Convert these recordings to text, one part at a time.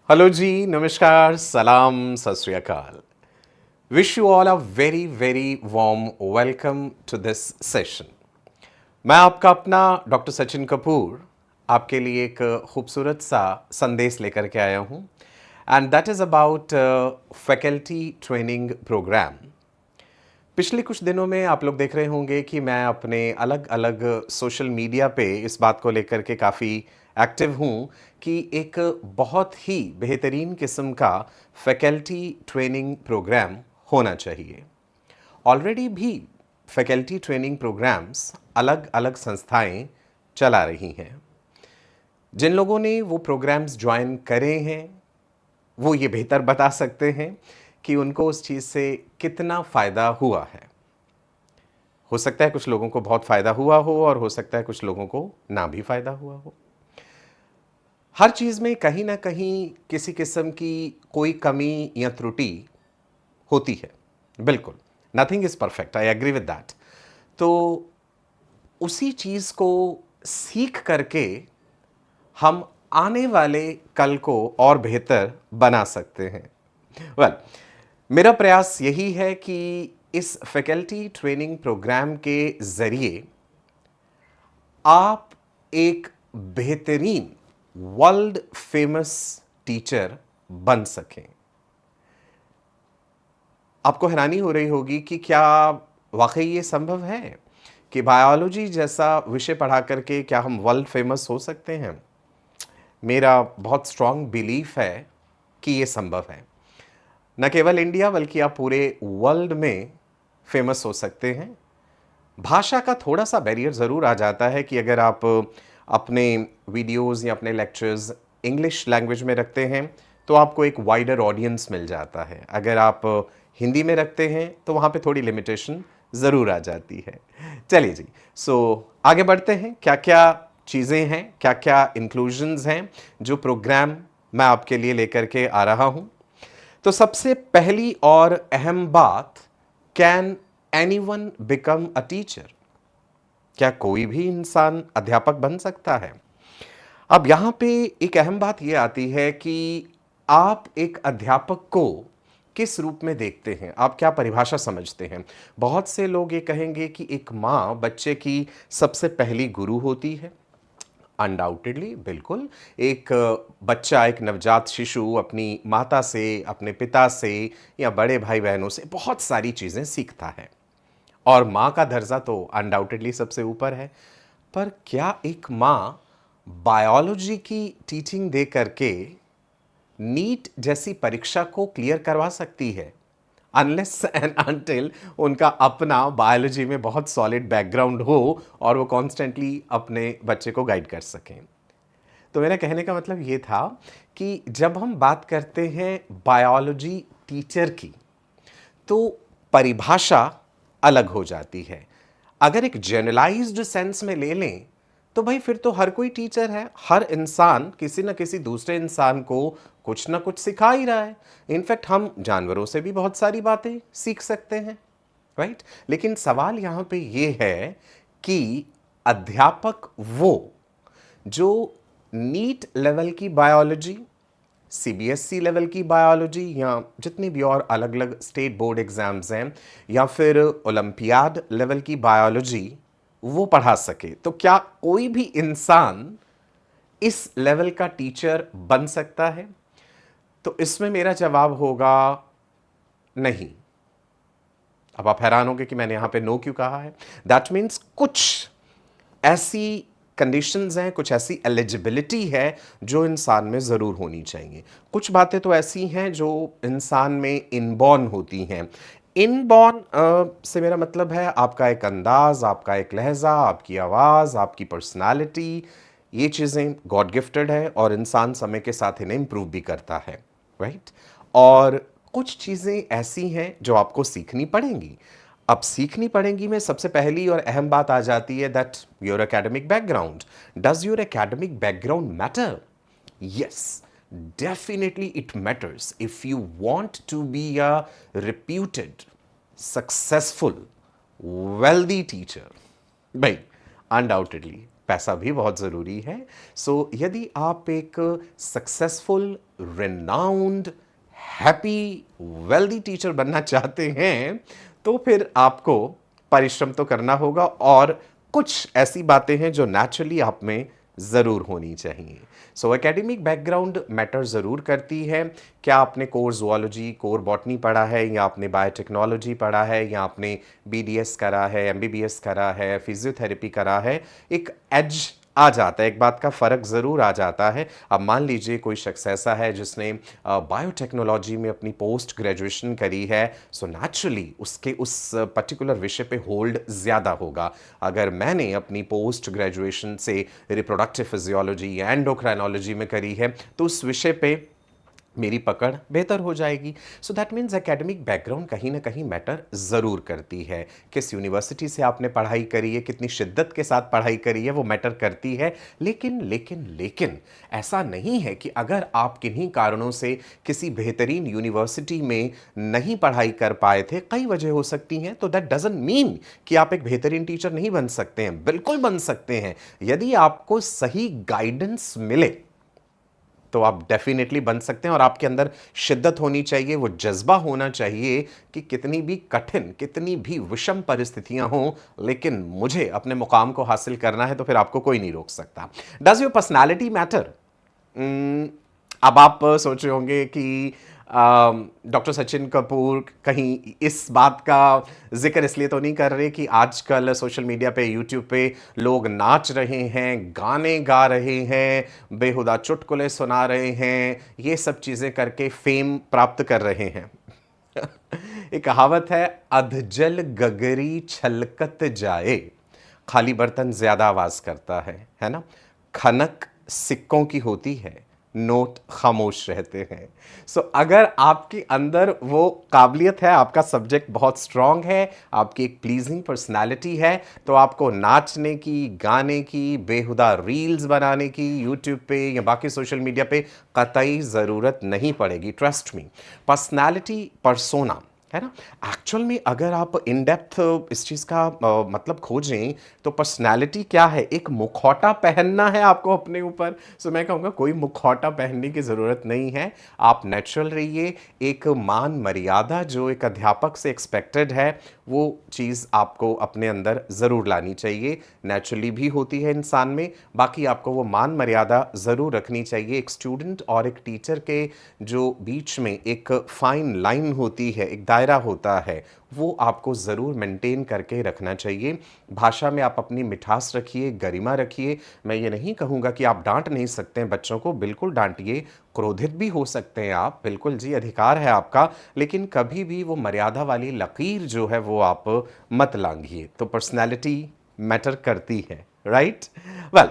Hello जी, नमस्कार, सलाम, सत श्री अकाल। Wish you all a very very warm welcome to this session. मैं आपका अपना डॉक्टर सचिन कपूर आपके लिए एक खूबसूरत सा संदेश लेकर के आया हूँ and that is about faculty training program. पिछले कुछ दिनों में आप लोग देख रहे होंगे कि मैं अपने अलग अलग सोशल मीडिया पे इस बात को लेकर के काफ़ी एक्टिव हूँ कि एक बहुत ही बेहतरीन किस्म का फैकल्टी ट्रेनिंग प्रोग्राम होना चाहिए। ऑलरेडी भी फैकल्टी ट्रेनिंग प्रोग्राम्स अलग अलग संस्थाएं चला रही हैं। जिन लोगों ने वो प्रोग्राम्स ज्वाइन करे हैं वो ये बेहतर बता सकते हैं कि उनको उस चीज़ से कितना फ़ायदा हुआ है। हो सकता है कुछ लोगों को बहुत फ़ायदा हुआ हो और हो सकता है कुछ लोगों को ना भी फ़ायदा हुआ हो। हर चीज़ में कहीं ना कहीं किसी किस्म की कोई कमी या त्रुटि होती है, बिल्कुल। Nothing is perfect, I agree with that. तो उसी चीज़ को सीख करके हम आने वाले कल को और बेहतर बना सकते हैं। वेल, मेरा प्रयास यही है कि इस फैकल्टी ट्रेनिंग प्रोग्राम के ज़रिए आप एक बेहतरीन वर्ल्ड फेमस टीचर बन सकें। आपको हैरानी हो रही होगी कि क्या वाकई ये संभव है कि बायोलॉजी जैसा विषय पढ़ा करके क्या हम वर्ल्ड फेमस हो सकते हैं? मेरा बहुत स्ट्रांग बिलीफ है कि ये संभव है। न केवल इंडिया बल्कि आप पूरे वर्ल्ड में फेमस हो सकते हैं। भाषा का थोड़ा सा बैरियर ज़रूर आ जाता है कि अगर आप अपने वीडियोस या अपने लेक्चर्स इंग्लिश लैंग्वेज में रखते हैं तो आपको एक वाइडर ऑडियंस मिल जाता है। अगर आप हिंदी में रखते हैं तो वहाँ पे थोड़ी लिमिटेशन ज़रूर आ जाती है। चलिए जी, आगे बढ़ते हैं। क्या क्या चीज़ें हैं, क्या क्या इंक्लूजन्स हैं जो प्रोग्राम मैं आपके लिए लेकर के आ रहा हूँ। तो सबसे पहली और अहम बात, can anyone become a teacher? क्या कोई भी इंसान अध्यापक बन सकता है? अब यहां पे एक अहम बात यह आती है कि आप एक अध्यापक को किस रूप में देखते हैं, आप क्या परिभाषा समझते हैं। बहुत से लोग ये कहेंगे कि एक माँ बच्चे की सबसे पहली गुरु होती है। अनडाउटेडली, बिल्कुल। एक बच्चा, एक नवजात शिशु अपनी माता से, अपने पिता से या बड़े भाई बहनों से बहुत सारी चीज़ें सीखता है और माँ का दर्जा तो अनडाउटेडली सबसे ऊपर है। पर क्या एक माँ बायोलॉजी की टीचिंग दे करके नीट जैसी परीक्षा को क्लियर करवा सकती है? अनलेस एंड अनटिल उनका अपना बायोलॉजी में बहुत सॉलिड बैकग्राउंड हो और वो कॉन्स्टेंटली अपने बच्चे को गाइड कर सकें। तो मेरा कहने का मतलब ये था कि जब हम बात करते हैं बायोलॉजी टीचर की तो परिभाषा अलग हो जाती है। अगर एक जनरलाइज्ड सेंस में ले लें तो भाई फिर तो हर कोई टीचर है। हर इंसान किसी न किसी दूसरे इंसान को कुछ ना कुछ सिखा ही रहा है। इनफैक्ट हम जानवरों से भी बहुत सारी बातें सीख सकते हैं, राइट? लेकिन सवाल यहाँ पे ये है कि अध्यापक वो जो नीट लेवल की बायोलॉजी, सीबीएसई लेवल की बायोलॉजी या जितनी भी और अलग अलग स्टेट बोर्ड एग्जाम्स हैं या फिर ओलंपियाड लेवल की बायोलॉजी वो पढ़ा सके, तो क्या कोई भी इंसान इस लेवल का टीचर बन सकता है? तो इसमें मेरा जवाब होगा नहीं। अब आप हैरान होंगे कि मैंने यहां पे नो क्यों कहा है। दैट मीन्स कुछ ऐसी कंडीशंस हैं, कुछ ऐसी एलिजिबिलिटी है जो इंसान में ज़रूर होनी चाहिए। कुछ बातें तो ऐसी हैं जो इंसान में इनबॉर्न होती हैं। इनबॉर्न से मेरा मतलब है आपका एक अंदाज, आपका एक लहजा, आपकी आवाज़, आपकी पर्सनालिटी। ये चीज़ें गॉड गिफ्टेड है और इंसान समय के साथ इन्हें इम्प्रूव भी करता है, राइट? और कुछ चीज़ें ऐसी हैं जो आपको सीखनी पड़ेंगी। अब सीखनी पड़ेंगी में सबसे पहली और अहम बात आ जाती है that your academic background. Does your academic background matter? Yes, definitely it matters. If you want to be a reputed, successful, wealthy teacher, भाई अनडाउटेडली पैसा भी बहुत ज़रूरी है। सो यदि आप एक successful, renowned, happy, wealthy teacher बनना चाहते हैं, तो फिर आपको परिश्रम तो करना होगा और कुछ ऐसी बातें हैं जो नेचुरली आप में ज़रूर होनी चाहिए। सो एकेडमिक बैकग्राउंड मैटर ज़रूर करती है। क्या आपने कोर ज़ूलॉजी, कोर बॉटनी पढ़ा है, या आपने बायोटेक्नोलॉजी पढ़ा है, या आपने बीडीएस करा है, एमबीबीएस करा है, फिजियोथेरेपी करा है, एक एज आ जाता है, एक बात का फ़र्क ज़रूर आ जाता है। अब मान लीजिए कोई शख्स ऐसा है जिसने बायोटेक्नोलॉजी में अपनी पोस्ट ग्रेजुएशन करी है, सो नेचुरली उसके उस पर्टिकुलर विषय पे होल्ड ज़्यादा होगा। अगर मैंने अपनी पोस्ट ग्रेजुएशन से रिप्रोडक्टिव फिजियोलॉजी या एंडोक्राइनोलॉजी में करी है, तो उस विषय पे मेरी पकड़ बेहतर हो जाएगी। So that means academic background कहीं ना कहीं मैटर ज़रूर करती है। किस यूनिवर्सिटी से आपने पढ़ाई करी है, कितनी शिद्दत के साथ पढ़ाई करी है, वो मैटर करती है। लेकिन लेकिन लेकिन ऐसा नहीं है कि अगर आप किन्हीं कारणों से किसी बेहतरीन यूनिवर्सिटी में नहीं पढ़ाई कर पाए थे, कई वजह हो सकती हैं, तो दैट डजंट मीन कि आप एक बेहतरीन टीचर नहीं बन सकते हैं। बिल्कुल बन सकते हैं, यदि आपको सही गाइडेंस मिले तो आप डेफिनेटली बन सकते हैं। और आपके अंदर शिद्दत होनी चाहिए, वो जज्बा होना चाहिए कि कितनी भी कठिन, कितनी भी विषम परिस्थितियां हों, लेकिन मुझे अपने मुकाम को हासिल करना है, तो फिर आपको कोई नहीं रोक सकता। Does your personality matter? अब आप सोच रहे होंगे कि डॉक्टर सचिन कपूर कहीं इस बात का जिक्र इसलिए तो नहीं कर रहे कि आजकल सोशल मीडिया पे, यूट्यूब पे लोग नाच रहे हैं, गाने गा रहे हैं, बेहुदा चुटकुले सुना रहे हैं, ये सब चीज़ें करके फेम प्राप्त कर रहे हैं। एक कहावत है, अधजल गगरी छलकत जाए, खाली बर्तन ज्यादा आवाज करता है ना। खनक सिक्कों की होती है, नोट खामोश रहते हैं। सो अगर आपके अंदर वो काबिलियत है, आपका सब्जेक्ट बहुत स्ट्रांग है, आपकी एक प्लीजिंग पर्सनालिटी है, तो आपको नाचने की, गाने की, बेहुदा रील्स बनाने की यूट्यूब पे या बाकी सोशल मीडिया पे कतई ज़रूरत नहीं पड़ेगी। ट्रस्ट मी, पर्सनालिटी, परसोना है ना। एक्चुअल में अगर आप इन डेप्थ इस चीज़ का मतलब खोजें, तो पर्सनैलिटी क्या है? एक मुखौटा पहनना है आपको अपने ऊपर। सो मैं कहूँगा कोई मुखौटा पहनने की ज़रूरत नहीं है, आप नेचुरल रहिए। एक मान मर्यादा जो एक अध्यापक से एक्सपेक्टेड है, वो चीज़ आपको अपने अंदर ज़रूर लानी चाहिए। नेचुरली भी होती है इंसान में, बाकी आपको वो मान मर्यादा ज़रूर रखनी चाहिए। एक स्टूडेंट और एक टीचर के जो बीच में एक फाइन लाइन होती है, एक दायरा होता है, वो आपको ज़रूर मेंटेन करके रखना चाहिए। भाषा में आप अपनी मिठास रखिए, गरिमा रखिए। मैं ये नहीं कहूँगा कि आप डांट नहीं सकते हैं बच्चों को, बिल्कुल डांटिए, क्रोधित भी हो सकते हैं आप, बिल्कुल जी, अधिकार है आपका, लेकिन कभी भी वो मर्यादा वाली लकीर जो है वो आप मत लांघिए। तो पर्सनैलिटी मैटर करती है, right? Well,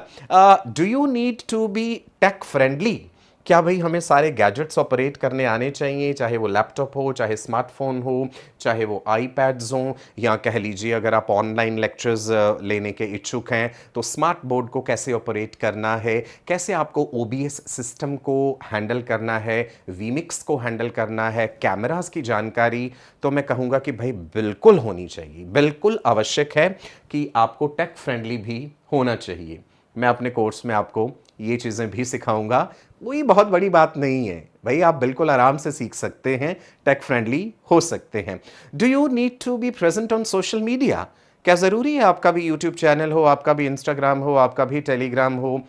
do you need to be tech friendly? क्या भाई हमें सारे गैजेट्स ऑपरेट करने आने चाहिए, चाहे वो लैपटॉप हो, चाहे स्मार्टफोन हो, चाहे वो आईपैड्स हों, या कह लीजिए अगर आप ऑनलाइन लेक्चर्स लेने के इच्छुक हैं, तो स्मार्ट बोर्ड को कैसे ऑपरेट करना है, कैसे आपको ओबीएस सिस्टम को हैंडल करना है, वीमिक्स को हैंडल करना है, कैमरास की जानकारी, तो मैं कहूँगा कि भाई बिल्कुल होनी चाहिए। बिल्कुल आवश्यक है कि आपको टेक फ्रेंडली भी होना चाहिए। मैं अपने कोर्स में आपको ये चीज़ें भी सिखाऊंगा, कोई बहुत बड़ी बात नहीं है भाई, आप बिल्कुल आराम से सीख सकते हैं, टेक फ्रेंडली हो सकते हैं। Do you need to be present on social media? क्या ज़रूरी है आपका भी यूट्यूब चैनल हो, आपका भी इंस्टाग्राम हो, आपका भी टेलीग्राम हो,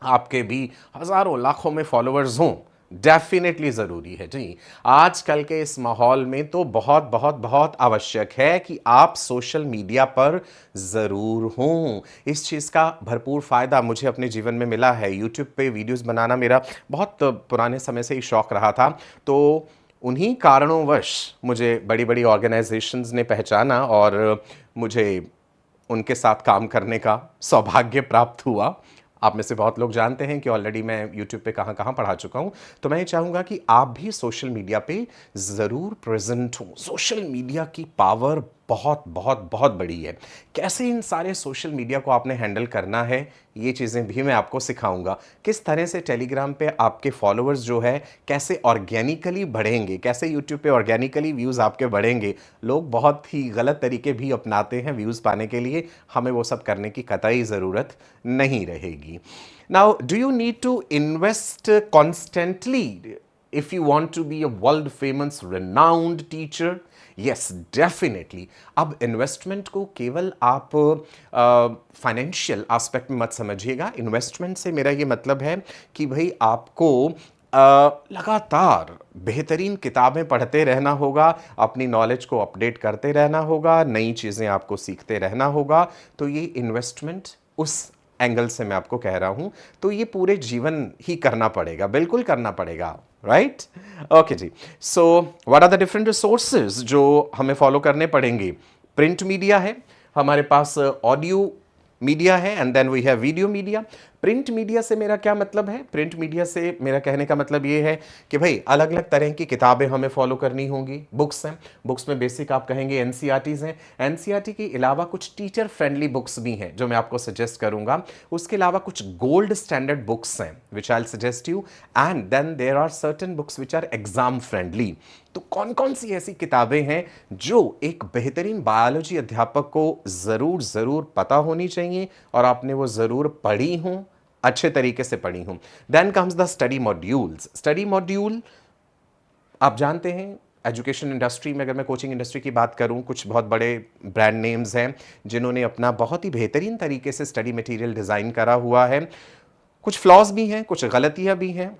आपके भी हज़ारों लाखों में फॉलोअर्स हों? डेफिनेटली ज़रूरी है जी। आजकल के इस माहौल में तो बहुत बहुत बहुत आवश्यक है कि आप सोशल मीडिया पर ज़रूर हों। इस चीज़ का भरपूर फ़ायदा मुझे अपने जीवन में मिला है। यूट्यूब पे वीडियोस बनाना मेरा बहुत पुराने समय से ही शौक़ रहा था, तो उन्हीं कारणोंवश मुझे बड़ी बड़ी ऑर्गेनाइजेशंस ने पहचाना और मुझे उनके साथ काम करने का सौभाग्य प्राप्त हुआ। आप में से बहुत लोग जानते हैं कि ऑलरेडी मैं यूट्यूब पे कहाँ कहाँ पढ़ा चुका हूँ। तो मैं ये चाहूँगा कि आप भी सोशल मीडिया पे ज़रूर प्रेजेंट हों। सोशल मीडिया की पावर बहुत बहुत बहुत बड़ी है। कैसे इन सारे सोशल मीडिया को आपने हैंडल करना है, ये चीज़ें भी मैं आपको सिखाऊंगा। किस तरह से टेलीग्राम पे आपके फॉलोअर्स जो है कैसे ऑर्गेनिकली बढ़ेंगे, कैसे यूट्यूब पे ऑर्गेनिकली व्यूज़ आपके बढ़ेंगे। लोग बहुत ही गलत तरीके भी अपनाते हैं व्यूज़ पाने के लिए, हमें वो सब करने की कतई ज़रूरत नहीं रहेगी। Now do you need to invest constantly if you want to be a world famous renowned teacher? yes definitely। अब इन्वेस्टमेंट को केवल आप फाइनेंशियल एस्पेक्ट में मत समझिएगा। इन्वेस्टमेंट से मेरा ये मतलब है कि भाई आपको लगातार बेहतरीन किताबें पढ़ते रहना होगा, अपनी नॉलेज को अपडेट करते रहना होगा, नई चीज़ें आपको सीखते रहना होगा। तो ये इन्वेस्टमेंट उस एंगल से मैं आपको कह रहा हूं। तो ये पूरे जीवन ही करना पड़ेगा, बिल्कुल करना पड़ेगा, राइट? ओके जी। So what are the different resources जो हमें फॉलो करने पड़ेंगे? प्रिंट मीडिया है हमारे पास, ऑडियो मीडिया है, and then we have video media. Print media से मेरा क्या मतलब है? प्रिंट मीडिया से मेरा कहने का मतलब ये है कि भाई अलग अलग तरह की किताबें हमें फॉलो करनी होंगी। बुक्स हैं, बुक्स में बेसिक आप कहेंगे एनसीईआरटीज हैं। एनसीईआरटी के अलावा कुछ टीचर फ्रेंडली बुक्स भी हैं जो मैं आपको सजेस्ट करूंगा। उसके अलावा कुछ गोल्ड स्टैंडर्ड बुक्स हैं which I will suggest you, and then there are certain books which are exam friendly. तो कौन कौन सी ऐसी किताबें हैं जो एक बेहतरीन बायोलॉजी अध्यापक को ज़रूर ज़रूर पता होनी चाहिए और आपने वो ज़रूर पढ़ी हों, अच्छे तरीके से पढ़ी हूं? Then comes the study modules. Study module आप जानते हैं एजुकेशन इंडस्ट्री में, अगर मैं कोचिंग इंडस्ट्री की बात करूं, कुछ बहुत बड़े ब्रांड नेम्स हैं जिन्होंने अपना बहुत ही बेहतरीन तरीके से स्टडी मटेरियल डिज़ाइन करा हुआ है। कुछ फ्लॉज भी हैं, कुछ गलतियां भी हैं।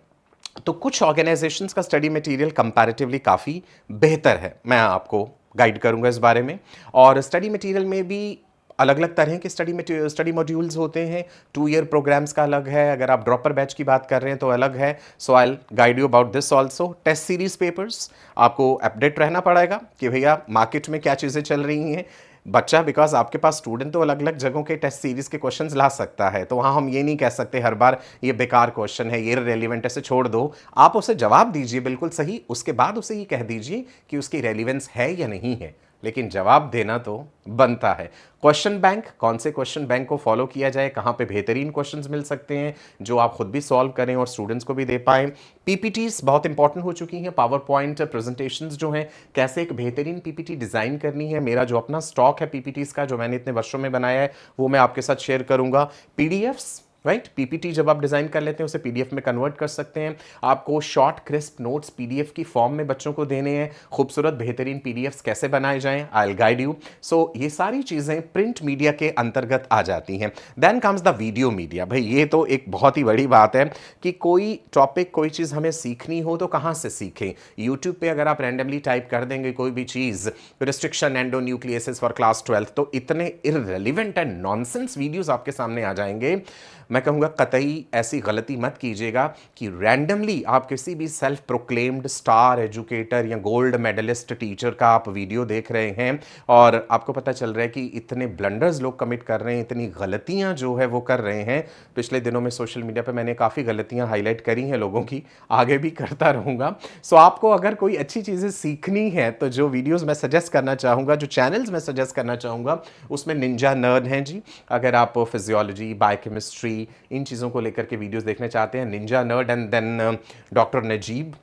तो कुछ ऑर्गेनाइजेशंस का स्टडी मटेरियल कंपैरेटिवली काफ़ी बेहतर है, मैं आपको गाइड करूंगा इस बारे में। और स्टडी मटेरियल में भी अलग अलग तरह के स्टडी मॉड्यूल्स होते हैं। 2 ईयर प्रोग्राम्स का अलग है, अगर आप ड्रॉपर बैच की बात कर रहे हैं तो अलग है। So I guide you about this also. Test series papers, आपको अपडेट रहना पड़ेगा कि भैया मार्केट में क्या चीज़ें चल रही हैं। बच्चा, बिकॉज आपके पास स्टूडेंट तो अलग अलग जगहों के टेस्ट सीरीज के क्वेश्चंस ला सकता है, तो वहाँ हम ये नहीं कह सकते हर बार ये बेकार क्वेश्चन है, ये रेलिवेंट है, से छोड़ दो। आप उसे जवाब दीजिए बिल्कुल सही, उसके बाद उसे ये कह दीजिए कि उसकी रेलिवेंस है या नहीं है, लेकिन जवाब देना तो बनता है। क्वेश्चन बैंक, कौन से क्वेश्चन बैंक को फॉलो किया जाए, कहाँ पे बेहतरीन क्वेश्चंस मिल सकते हैं जो आप खुद भी सॉल्व करें और स्टूडेंट्स को भी दे पाएं। पीपीटीज बहुत इंपॉर्टेंट हो चुकी हैं, पावर पॉइंट प्रेजेंटेशंस जो हैं, कैसे एक बेहतरीन पीपीटी डिज़ाइन करनी है। मेरा जो अपना स्टॉक है पीपीटीज का, जो मैंने इतने वर्षों में बनाया है, वो मैं आपके साथ शेयर करूंगा। पीडीएफ्स, राइट, पीपीटी जब आप डिजाइन कर लेते हैं उसे पीडीएफ में कन्वर्ट कर सकते हैं। आपको शॉर्ट क्रिस्प नोट्स पीडीएफ की फॉर्म में बच्चों को देने हैं। खूबसूरत बेहतरीन पीडीएफ्स कैसे बनाए जाएं, आई विल गाइड यू। सो ये सारी चीजें प्रिंट मीडिया के अंतर्गत आ जाती हैं। Then comes the video media. भाई ये तो एक बहुत ही बड़ी बात है कि कोई टॉपिक, कोई चीज हमें सीखनी हो तो कहां से सीखें। यूट्यूब पे अगर आप रैंडमली टाइप कर देंगे कोई भी चीज, रिस्ट्रिक्शन एंडोन्यूक्लियसिस फॉर क्लास 12, तो इतने इररिलेवेंट एंड नॉनसेंस वीडियोस आपके सामने आ जाएंगे। मैं कहूँगा कतई ऐसी गलती मत कीजिएगा कि रैंडमली आप किसी भी सेल्फ प्रोक्लेम्ड स्टार एजुकेटर या गोल्ड मेडलिस्ट टीचर का आप वीडियो देख रहे हैं और आपको पता चल रहा है कि इतने ब्लंडर्स लोग कमिट कर रहे हैं, इतनी गलतियां जो है वो कर रहे हैं। पिछले दिनों में सोशल मीडिया पे मैंने काफ़ी गलतियां हाईलाइट करी हैं लोगों की, आगे भी करता रहूँगा। सो आपको अगर कोई अच्छी चीज़ें सीखनी है तो जो वीडियोज़ मैं सजेस्ट करना चाहूँगा, जो चैनल्स मैं सजेस्ट करना चाहूँगा, उसमें निंजा नर्ड हैं जी। अगर आप फिजियोलॉजी, बायोकेमिस्ट्री, इन चीज़ों को लेकर के वीडियोस देखने चाहते हैं, Ninja Nerd and then doctor Najeeb,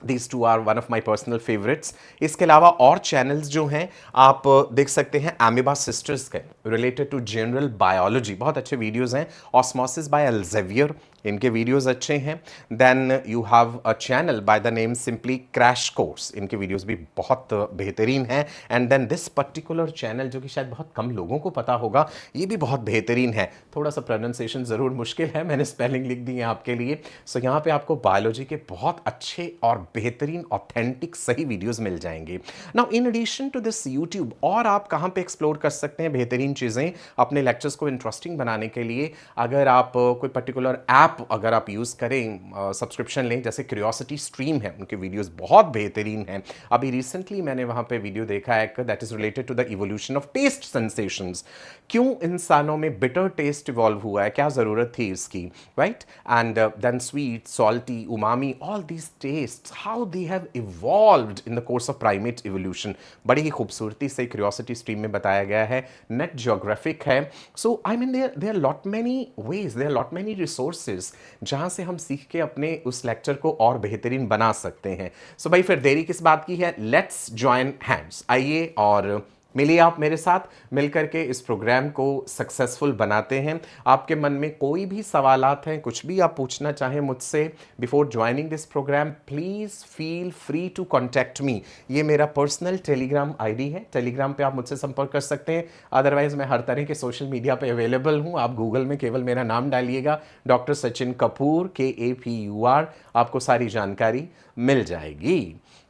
These two are one of my personal favorites। इसके अलावा और चैनल्स जो हैं आप देख सकते हैं, एमिबा सिस्टर्स के रिलेटेड टू जनरल बायोलॉजी, बहुत अच्छे वीडियोस हैं। ऑस्मोसिस बाय एल्जेवियर, इनके वीडियोस अच्छे हैं। Then you have a channel by the name simply Crash Course, इनके वीडियोस भी बहुत बेहतरीन हैं। And then this particular channel जो कि शायद बहुत कम लोगों को पता होगा, ये भी बहुत बेहतरीन है। थोड़ा सा प्रोनाउंसिएशन ज़रूर मुश्किल है, मैंने स्पेलिंग लिख दी है आपके लिए। सो यहाँ पे आपको बायोलॉजी के बहुत अच्छे और बेहतरीन ऑथेंटिक सही वीडियोस मिल जाएंगे। Now in addition to this YouTube, और आप कहाँ पे एक्सप्लोर कर सकते हैं बेहतरीन चीज़ें अपने लेक्चर्स को इंटरेस्टिंग बनाने के लिए? अगर आप कोई पर्टिकुलर ऐप ऐप अगर आप यूज़ करें, सब्सक्रिप्शन लें, जैसे क्यूरियोसिटी स्ट्रीम है, उनके वीडियोस बहुत बेहतरीन हैं। अभी रिसेंटली मैंने वहाँ पे वीडियो देखा है that is related to the evolution of taste sensations. क्यों इंसानों में बिटर टेस्ट इवॉल्व हुआ है, क्या ज़रूरत थी इसकी, right? And then sweet, salty, umami, all these taste, how they have evolved in the course of primate evolution. बड़ी ही खूबसूरती से क्यूरियोसिटी स्ट्रीम में बताया गया है, नेट जियोग्राफिक है। So I mean there lot many ways, there lot many resources जहाँ से हम सीख के अपने उस लेक्चर को और बेहतरीन बना सकते हैं। सो भाई फिर देरी किस बात की है, लेट्स जॉइन हैंड्स। आइए और मिलिए आप मेरे साथ, मिलकर के इस प्रोग्राम को सक्सेसफुल बनाते हैं। आपके मन में कोई भी सवालात हैं, कुछ भी आप पूछना चाहें मुझसे before joining this program, please feel free to contact me. ये मेरा पर्सनल टेलीग्राम आईडी है, टेलीग्राम पे आप मुझसे संपर्क कर सकते हैं। अदरवाइज मैं हर तरह के सोशल मीडिया पे अवेलेबल हूँ। आप गूगल में केवल मेरा नाम डालिएगा, डॉक्टर सचिन कपूर, KAPUR, आपको सारी जानकारी मिल जाएगी,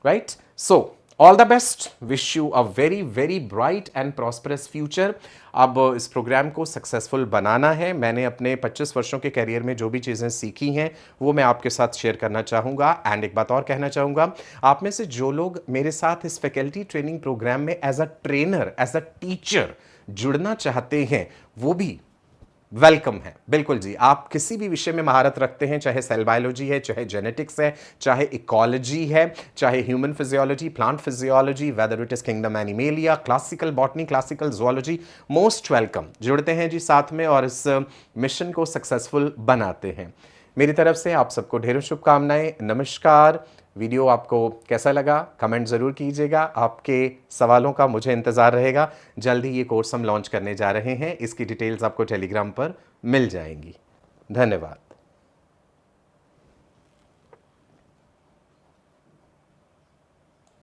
right? So all the best, wish you a very very bright and prosperous future. अब इस प्रोग्राम को सक्सेसफुल बनाना है। मैंने अपने 25 वर्षों के करियर में जो भी चीज़ें सीखी हैं वो मैं आपके साथ शेयर करना चाहूँगा। एंड एक बात और कहना चाहूँगा, आप में से जो लोग मेरे साथ इस फैकल्टी ट्रेनिंग प्रोग्राम में as a trainer, as a teacher जुड़ना चाहते हैं, वो भी वेलकम है। बिल्कुल जी, आप किसी भी विषय में महारत रखते हैं, चाहे सेल बायोलॉजी है, चाहे जेनेटिक्स है, चाहे इकोलॉजी है, चाहे human physiology, plant physiology, whether it is kingdom animalia, classical botany, classical zoology, most welcome. जुड़ते हैं जी साथ में और इस मिशन को सक्सेसफुल बनाते हैं। मेरी तरफ से आप सबको ढेरों शुभकामनाएं, नमस्कार। वीडियो आपको कैसा लगा कमेंट ज़रूर कीजिएगा, आपके सवालों का मुझे इंतज़ार रहेगा। जल्द ही ये कोर्स हम लॉन्च करने जा रहे हैं, इसकी डिटेल्स आपको टेलीग्राम पर मिल जाएंगी। धन्यवाद।